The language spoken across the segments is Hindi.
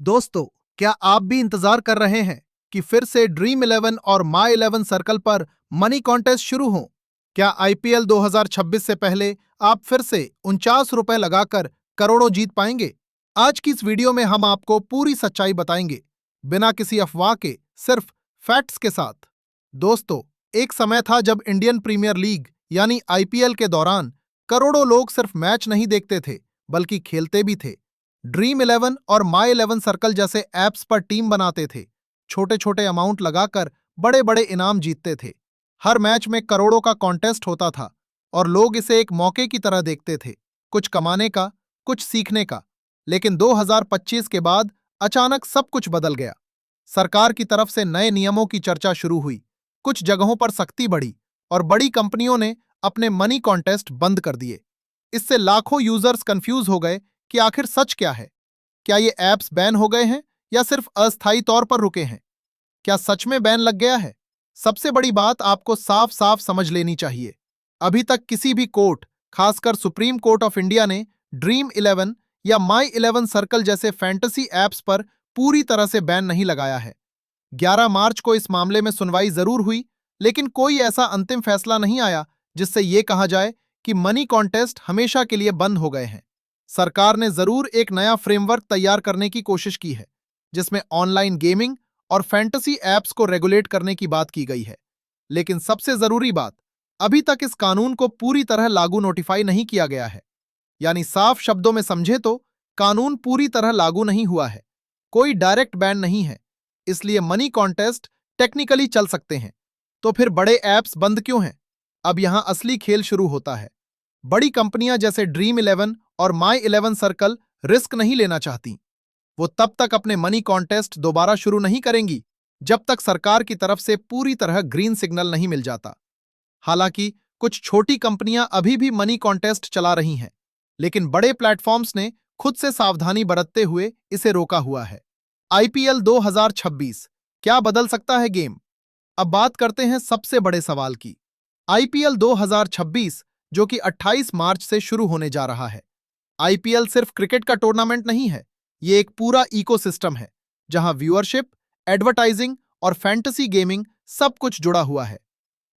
दोस्तों, क्या आप भी इंतजार कर रहे हैं कि फिर से ड्रीम 11 और माई 11 सर्कल पर मनी कॉन्टेस्ट शुरू हो? क्या आईपीएल 2026 से पहले आप फिर से ₹49 लगाकर करोड़ों जीत पाएंगे? आज की इस वीडियो में हम आपको पूरी सच्चाई बताएंगे, बिना किसी अफवाह के, सिर्फ फैक्ट्स के साथ। दोस्तों, एक समय था जब इंडियन प्रीमियर लीग यानी आईपीएल के दौरान करोड़ों लोग सिर्फ मैच नहीं देखते थे, बल्कि खेलते भी थे। ड्रीम 11 और माई 11 सर्कल जैसे ऐप्स पर टीम बनाते थे, छोटे छोटे अमाउंट लगाकर बड़े बड़े इनाम जीतते थे। हर मैच में करोड़ों का कॉन्टेस्ट होता था और लोग इसे एक मौके की तरह देखते थे, कुछ कमाने का, कुछ सीखने का। लेकिन 2025 के बाद अचानक सब कुछ बदल गया। सरकार की तरफ से नए नियमों की चर्चा शुरू हुई, कुछ जगहों पर सख्ती बढ़ी और बड़ी कंपनियों ने अपने मनी कॉन्टेस्ट बंद कर दिए। इससे लाखों यूजर्स कंफ्यूज हो गए कि आखिर सच क्या है। क्या ये ऐप्स बैन हो गए हैं या सिर्फ अस्थायी तौर पर रुके हैं? क्या सच में बैन लग गया है? सबसे बड़ी बात आपको साफ साफ समझ लेनी चाहिए। अभी तक किसी भी कोर्ट, खासकर सुप्रीम कोर्ट ऑफ इंडिया ने ड्रीम 11 या माई 11 सर्कल जैसे फैंटेसी ऐप्स पर पूरी तरह से बैन नहीं लगाया है। 11 मार्च को इस मामले में सुनवाई जरूर हुई, लेकिन कोई ऐसा अंतिम फैसला नहीं आया जिससे ये कहा जाए कि मनी कॉन्टेस्ट हमेशा के लिए बंद हो गए हैं। सरकार ने जरूर एक नया फ्रेमवर्क तैयार करने की कोशिश की है, जिसमें ऑनलाइन गेमिंग और फैंटेसी ऐप्स को रेगुलेट करने की बात की गई है। लेकिन सबसे जरूरी बात, अभी तक इस कानून को पूरी तरह लागू नोटिफाई नहीं किया गया है। यानी साफ शब्दों में समझे तो कानून पूरी तरह लागू नहीं हुआ है, कोई डायरेक्ट बैन नहीं है। इसलिए मनी कॉन्टेस्ट टेक्निकली चल सकते हैं। तो फिर बड़े ऐप्स बंद क्यों हैं? अब यहां असली खेल शुरू होता है। बड़ी कंपनियां जैसे ड्रीम 11 और माई 11 सर्कल रिस्क नहीं लेना चाहती। वो तब तक अपने मनी कॉन्टेस्ट दोबारा शुरू नहीं करेंगी जब तक सरकार की तरफ से पूरी तरह ग्रीन सिग्नल नहीं मिल जाता। हालांकि कुछ छोटी कंपनियां अभी भी मनी कॉन्टेस्ट चला रही हैं, लेकिन बड़े प्लेटफॉर्म्स ने खुद से सावधानी बरतते हुए इसे रोका हुआ है। आईपीएल 2026 क्या बदल सकता है गेम? अब बात करते हैं सबसे बड़े सवाल की। आईपीएल 2026 जो कि 28 मार्च से शुरू होने जा रहा है। आईपीएल सिर्फ क्रिकेट का टूर्नामेंट नहीं है, ये एक पूरा इकोसिस्टम है जहां व्यूअरशिप, एडवर्टाइजिंग और फैंटेसी गेमिंग सब कुछ जुड़ा हुआ है।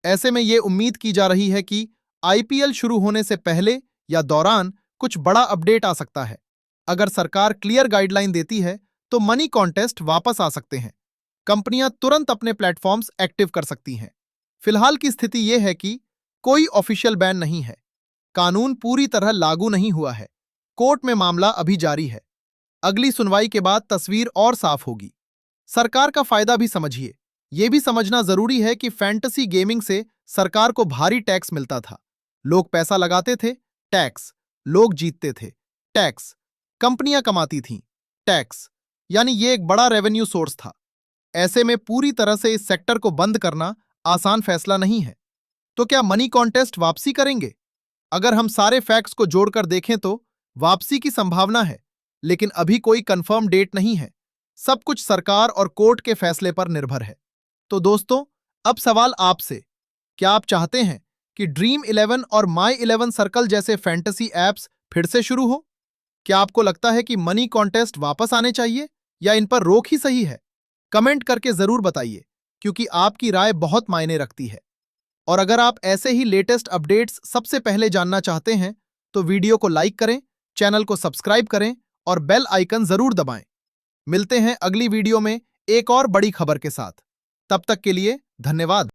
ऐसे में ये उम्मीद की जा रही है कि आईपीएल शुरू होने से पहले या दौरान कुछ बड़ा अपडेट आ सकता है। अगर सरकार क्लियर गाइडलाइन देती है तो मनी कॉन्टेस्ट वापस आ सकते हैं। कंपनियां तुरंत अपने प्लेटफॉर्म्स एक्टिव कर सकती हैं। फिलहाल की स्थिति यह है कि कोई ऑफिशियल बैन नहीं है, कानून पूरी तरह लागू नहीं हुआ है, कोर्ट में मामला अभी जारी है। अगली सुनवाई के बाद तस्वीर और साफ होगी। सरकार का फायदा भी समझिए। यह भी समझना जरूरी है कि फैंटेसी गेमिंग से सरकार को भारी टैक्स मिलता था। लोग पैसा लगाते थे, टैक्स। लोग जीतते थे, टैक्स। कंपनियां कमाती थीं, टैक्स। यानी ये एक बड़ा रेवेन्यू सोर्स था। ऐसे में पूरी तरह से इस सेक्टर को बंद करना आसान फैसला नहीं है। तो क्या मनी कॉन्टेस्ट वापसी करेंगे? अगर हम सारे फैक्ट्स को जोड़कर देखें तो वापसी की संभावना है, लेकिन अभी कोई कंफर्म डेट नहीं है। सब कुछ सरकार और कोर्ट के फैसले पर निर्भर है। तो दोस्तों, अब सवाल आपसे, क्या आप चाहते हैं कि ड्रीम 11 और माई 11 सर्कल जैसे फैंटेसी ऐप्स फिर से शुरू हो? क्या आपको लगता है कि मनी कॉन्टेस्ट वापस आने चाहिए या इन पर रोक ही सही है? कमेंट करके जरूर बताइए, क्योंकि आपकी राय बहुत मायने रखती है। और अगर आप ऐसे ही लेटेस्ट अपडेट्स सबसे पहले जानना चाहते हैं तो वीडियो को लाइक करें, चैनल को सब्सक्राइब करें और बेल आइकन जरूर दबाएं। मिलते हैं अगली वीडियो में एक और बड़ी खबर के साथ। तब तक के लिए धन्यवाद।